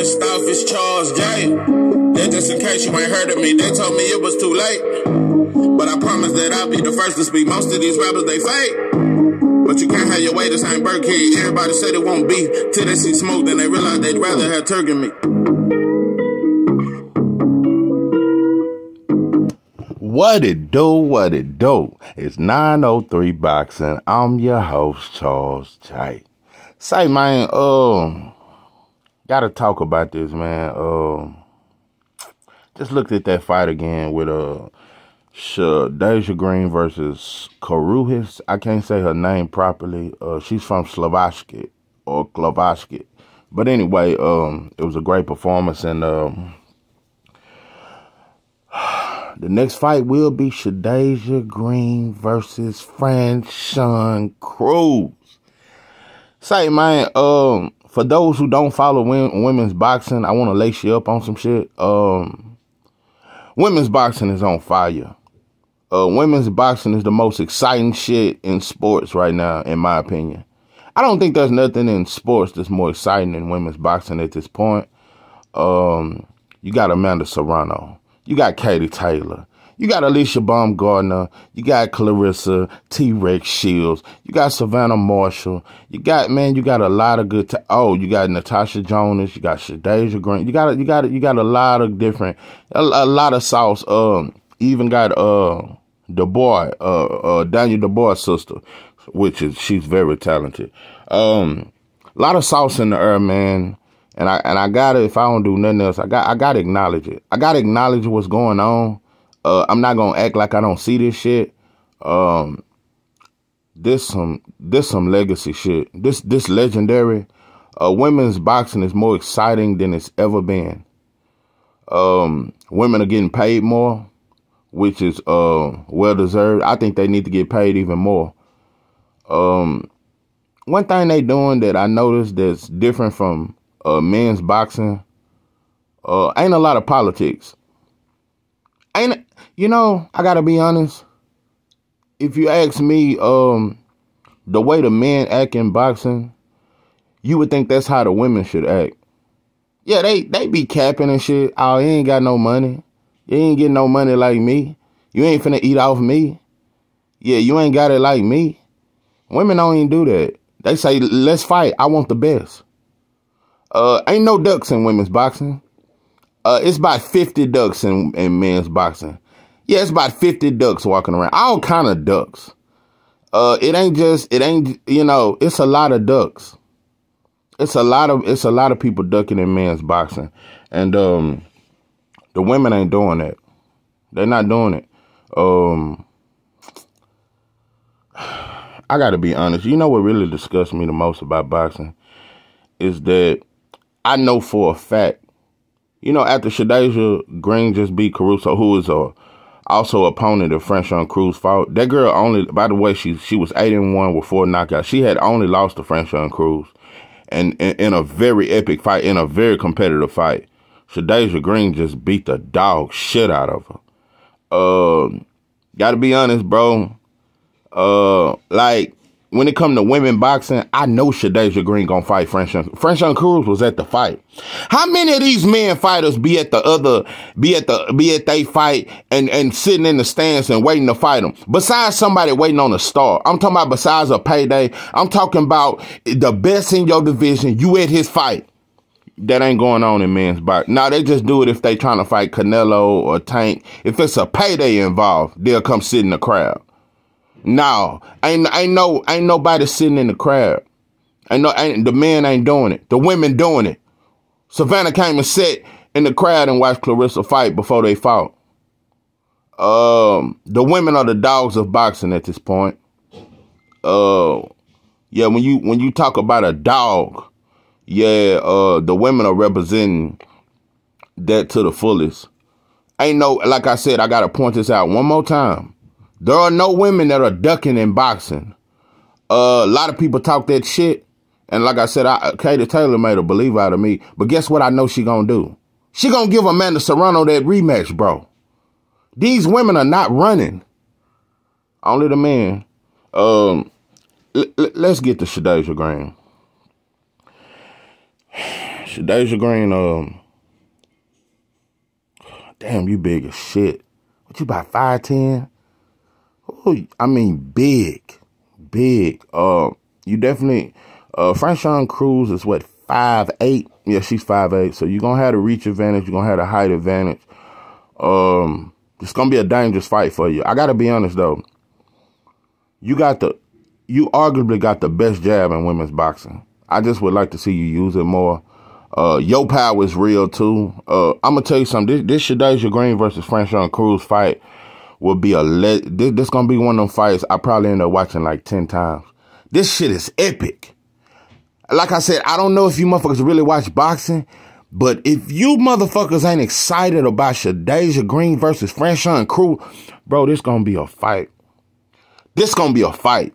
First off, it's Charles J. That just in case you ain't heard of me, they told me it was too late. But I promise that I'll be the first to speak. Most of these rappers, they fake. But you can't have your way, this ain't Burkhead. Everybody said it won't be till they see smoke, then they realize they'd rather have turkey meat. What it do, what it do. It's 903 Boxing. I'm your host, Charles J. Say, man, gotta talk about this, man. Just looked at that fight again with Shadasia Green versus Karuhis. I can't say her name properly. She's from Slovakia or Slovakia. But anyway, it was a great performance, and the next fight will be Shadasia Green versus Franchon Cruz. Say, man, for those who don't follow women's boxing, I want to lace you up on some shit. Women's boxing is on fire. Women's boxing is the most exciting shit in sports right now, in my opinion. I don't think there's nothing in sports that's more exciting than women's boxing at this point. You got Amanda Serrano. You got Katie Taylor. You got Alicia Baumgardner. You got Clarissa T-Rex Shields. You got Savannah Marshall. You got a lot of good. You got Natasha Jonas. You got Shadasia Green. You got a lot of different, a lot of sauce. Even got Daniel Dubois' sister, she's very talented. A lot of sauce in the air, man. And I gotta, if I don't do nothing else, I gotta acknowledge it. I gotta acknowledge what's going on. I'm not gonna act like I don't see this shit. This some legacy shit. This legendary. Women's boxing is more exciting than it's ever been. Women are getting paid more, which is well deserved. I think they need to get paid even more. One thing they doing that I noticed that's different from men's boxing, ain't a lot of politics. I gotta be honest. If you ask me, the way the men act in boxing, you would think that's how the women should act. Yeah, they be capping and shit. Oh, you ain't got no money. You ain't getting no money like me. You ain't finna eat off me. Yeah, you ain't got it like me. Women don't even do that. They say, let's fight. I want the best. Ain't no ducks in women's boxing. It's about 50 ducks in men's boxing. Yeah, it's about 50 ducks walking around. All kind of ducks. It's a lot of ducks. It's a lot of people ducking in men's boxing. And the women ain't doing that. They're not doing it. I gotta be honest. You know what really disgusts me the most about boxing is that I know for a fact, after Shadasia Green just beat Caruso, who is also opponent of Franchon Cruz fought, that girl only, by the way, she was 8-1 with 4 knockouts. She had only lost to Franchon Cruz, and in a very epic fight, in a very competitive fight. Shadasia Green just beat the dog shit out of her. Gotta be honest, bro. When it come to women boxing, I know Shadasia Green gonna fight Franchon. Franchon Cruz was at the fight. How many of these men fighters be at they fight and sitting in the stands and waiting to fight them? Besides somebody waiting on a star. I'm talking about besides a payday. I'm talking about the best in your division. You at his fight. That ain't going on in men's boxing. Now, they just do it if they trying to fight Canelo or Tank. If it's a payday involved, they'll come sit in the crowd. No, ain't nobody sitting in the crowd. The men ain't doing it. The women doing it. Savannah came and sat in the crowd and watched Clarissa fight before they fought. The women are the dogs of boxing at this point. Yeah, when you talk about a dog, yeah, the women are representing that to the fullest. Like I said, I gotta point this out one more time. There are no women that are ducking in boxing. A lot of people talk that shit. And like I said, Katie Taylor made a believer out of me. But guess what I know she gonna do? She gonna give Amanda Serrano that rematch, bro. These women are not running. Only the men. Let's get to Shadasia Green. Shadasia Green, damn, you big as shit. What, you about 5'10"? Ooh, I mean, big. You definitely, Franchon Cruz is what, 5'8"? Yeah, she's 5'8". So you're going to have the reach advantage. You're going to have the height advantage. It's going to be a dangerous fight for you. I got to be honest, though. You arguably got the best jab in women's boxing. I just would like to see you use it more. Your power is real, too. I'm going to tell you something. This Shadasia Green versus Franchon Cruz fight will be this going to be one of them fights I probably end up watching like 10 times. This shit is epic. Like I said, I don't know if you motherfuckers really watch boxing, but if you motherfuckers ain't excited about Shadasia Green versus Franchon Cruz, bro, this going to be a fight. This going to be a fight.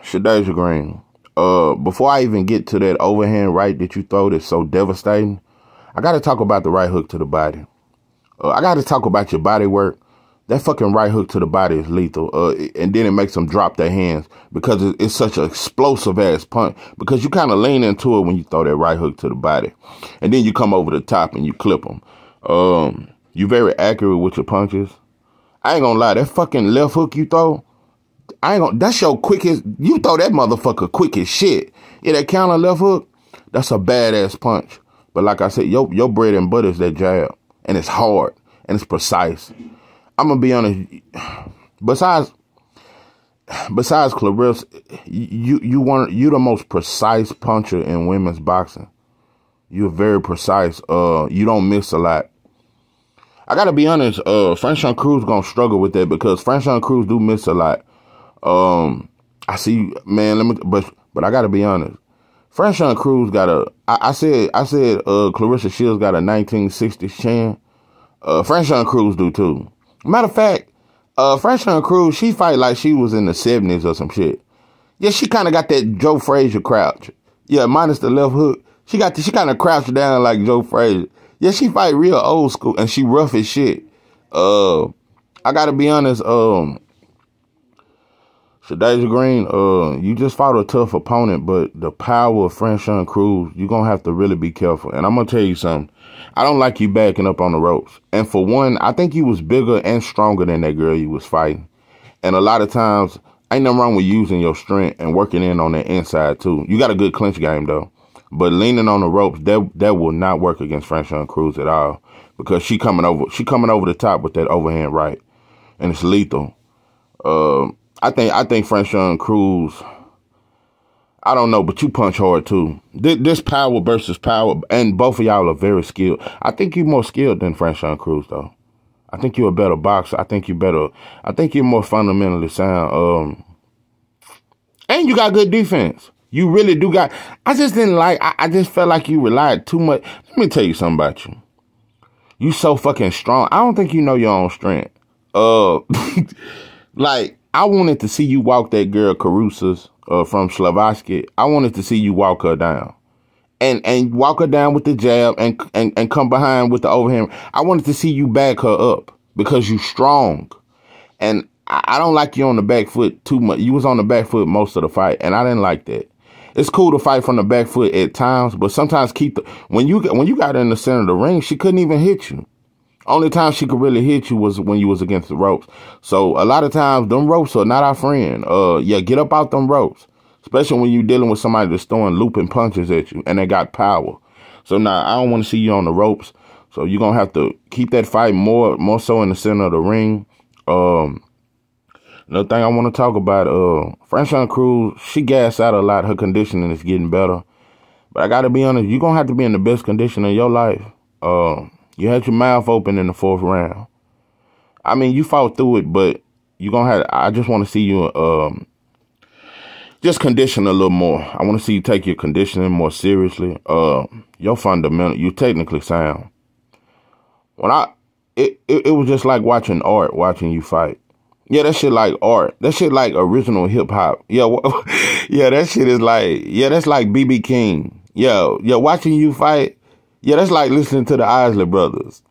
Shadasia Green. Before I even get to that overhand right that you throw that's so devastating, I got to talk about the right hook to the body. I got to talk about your body work. That fucking right hook to the body is lethal. And then it makes them drop their hands because it's such an explosive ass punch. Because you kind of lean into it when you throw that right hook to the body. And then you come over the top and you clip them. You're very accurate with your punches. I ain't gonna lie, that fucking left hook you throw, that's your quickest, you throw that motherfucker quick as shit. Yeah, that counter left hook, that's a badass punch. But like I said, your bread and butter is that jab. And it's hard. And it's precise. I'm gonna be honest, besides Clarissa, you the most precise puncher in women's boxing. You're very precise. You don't miss a lot. I gotta be honest, Franchon Cruz gonna struggle with that because Franchon Cruz do miss a lot. I see, man, but I gotta be honest. Franchon Cruz got I said Clarissa Shields got a 1960s chin. Franchon Cruz do too. Matter of fact, Franchon Cruz, she fight like she was in the 70s or some shit. Yeah, she kind of got that Joe Frazier crouch. Yeah, minus the left hook. She kind of crouched down like Joe Frazier. Yeah, she fight real old school and she rough as shit. I gotta be honest, Shadasia Green, you just fought a tough opponent, but the power of Franchon Cruz, you're gonna have to really be careful. And I'm gonna tell you something. I don't like you backing up on the ropes. And for one, I think you was bigger and stronger than that girl you was fighting. And a lot of times, ain't nothing wrong with using your strength and working in on the inside too. You got a good clinch game though. But leaning on the ropes, that will not work against Franchon Cruz at all. Because she coming over the top with that overhand right. And it's lethal. I think Franchon Cruz, I don't know, but you punch hard too. This power versus power, and both of y'all are very skilled. I think you're more skilled than Franchon Cruz though. I think you're a better boxer. I think you're more fundamentally sound. And you got good defense. You really do got, I just felt like you relied too much. Let me tell you something about you. You so fucking strong. I don't think you know your own strength. Like, I wanted to see you walk that girl Carusas from Shadasia. I wanted to see you walk her down. And walk her down with the jab and come behind with the overhand. I wanted to see you back her up because you strong. And I don't like you on the back foot too much. You was on the back foot most of the fight, and I didn't like that. It's cool to fight from the back foot at times, but sometimes when you got in the center of the ring, she couldn't even hit you. Only time she could really hit you was when you was against the ropes. So a lot of times, them ropes are not our friend. Yeah, get up out them ropes. Especially when you're dealing with somebody that's throwing looping punches at you and they got power. So now I don't want to see you on the ropes. So you're going to have to keep that fight more so in the center of the ring. Another thing I want to talk about, Franchon Cruz, she gassed out a lot. Her conditioning is getting better. But I got to be honest, you're going to have to be in the best condition of your life. You had your mouth open in the 4th round. I mean, you fought through it, but you're going to have, I just want to see you just condition a little more. I want to see you take your conditioning more seriously. Your fundamental, you technically sound. It was just like watching art, watching you fight. Yeah, that shit like art. That shit like original hip hop. Yeah, yeah, that shit is like, yeah, that's like B.B. King. Yeah, watching you fight. Yeah, that's like listening to the Isley Brothers.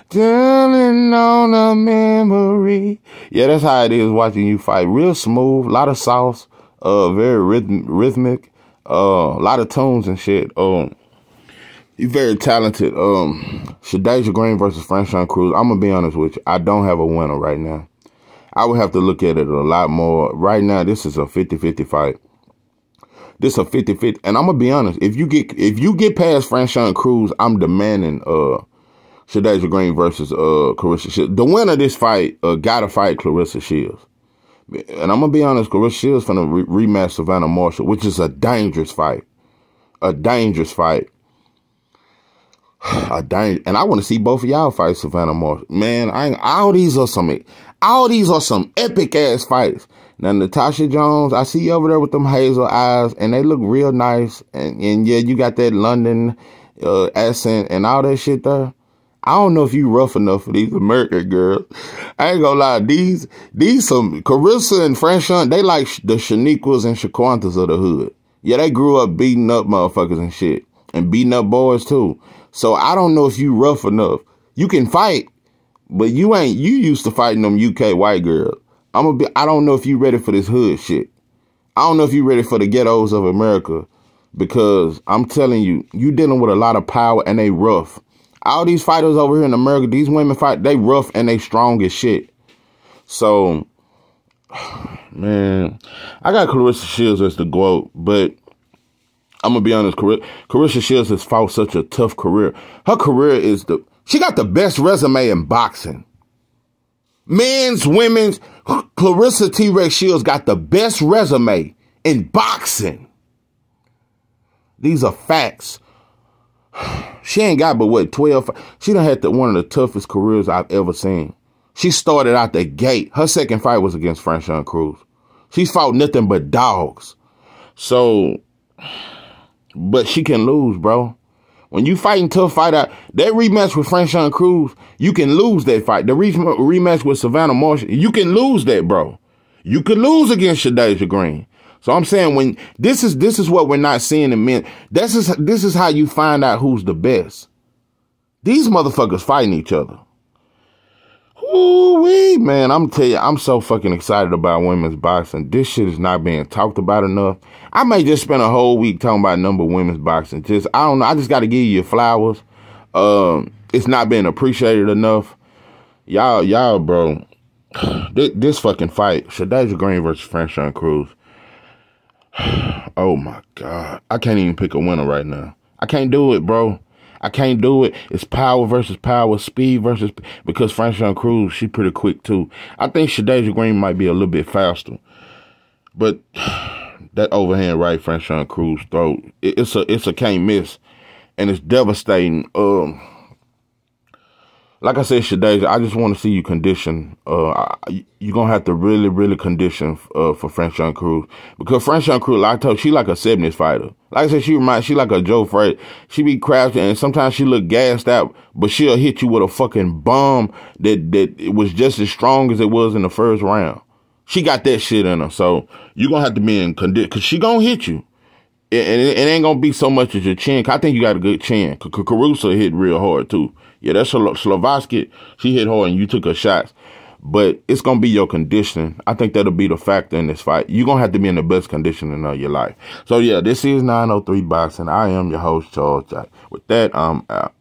Dwelling on a memory. Yeah, that's how it is watching you fight. Real smooth, a lot of sauce, very rhythmic. A lot of tunes and shit. He's very talented. Shadasia Green versus Franchon Cruz. I'm gonna be honest with you. I don't have a winner right now. I would have to look at it a lot more. Right now, this is a 50-50 fight. This is a 50-50. And I'm gonna be honest. If you get past Franchon Cruz, I'm demanding Shadasia Green versus Clarissa Shields. The winner of this fight gotta fight Clarissa Shields. And I'm gonna be honest, Clarissa Shields finna rematch Savannah Marshall, which is a dangerous fight. A dangerous fight. And I want to see both of y'all fight Savannah Marshall. Man, all these are some epic ass fights. Now Natasha Jones, I see you over there with them hazel eyes, and they look real nice. And yeah, you got that London accent and all that shit there. I don't know if you rough enough for these American girls. I ain't gonna lie, these some Carissa and Franchon, they like the Shaniquas and Shaquantas of the hood. Yeah, they grew up beating up motherfuckers and shit, and beating up boys too. So I don't know if you rough enough. You can fight, but you used to fighting them UK white girls. I don't know if you ready for this hood shit. I don't know if you ready for the ghettos of America, because I'm telling you, you dealing with a lot of power and they rough. All these fighters over here in America, these women fight, they rough and they strong as shit. So, man, I got Clarissa Shields as the GOAT, but I'm going to be honest, Clarissa Shields has fought such a tough career. Her career she got the best resume in boxing. Men's, women's, Clarissa T-Rex Shields got the best resume in boxing. These are facts. She ain't got but what, 12? She done had one of the toughest careers I've ever seen. She started out the gate. Her second fight was against Franchon Cruz. She's fought nothing but dogs. So, but she can lose, bro. When you fighting tough fight out, that rematch with Franchon Cruz, you can lose that fight. The rematch with Savannah Marshall, you can lose that, bro. You could lose against Shadasia Green. So I'm saying, when this is what we're not seeing in men. This is how you find out who's the best. These motherfuckers fighting each other. Ooh-wee, man, I'm telling you, I'm so fucking excited about women's boxing. This shit is not being talked about enough. I may just spend a whole week talking about number women's boxing. I don't know. I just got to give you your flowers. It's not being appreciated enough. Y'all, bro. This fucking fight, Shadasia Green versus Franchon Cruz. Oh my God. I can't even pick a winner right now. I can't do it, bro. I can't do it. It's power versus power, speed versus, because Franchon Cruz, she pretty quick too. I think Shadasia Green might be a little bit faster, but that overhand right Franchon Cruz throat, it's a can't miss, and it's devastating. Like I said, Shadasia, I just want to see you condition. You're going to have to really, really condition for Franchon Cruz. Because Franchon Cruz, like I told you, she like a 70s fighter. Like I said, she like a Joe Frazier. She be crouching, and sometimes she look gassed out, but she'll hit you with a fucking bomb that it was just as strong as it was in the first round. She got that shit in her. So you're going to have to be in condition, because she going to hit you. And it ain't going to be so much as your chin. I think you got a good chin. Caruso hit real hard, too. Yeah, that's Slovaski. She hit hard and you took her shots. But it's going to be your conditioning. I think that'll be the factor in this fight. You're going to have to be in the best conditioning of your life. So, yeah, this is 903 Boxing. I am your host, Charles Jack. With that, I'm out.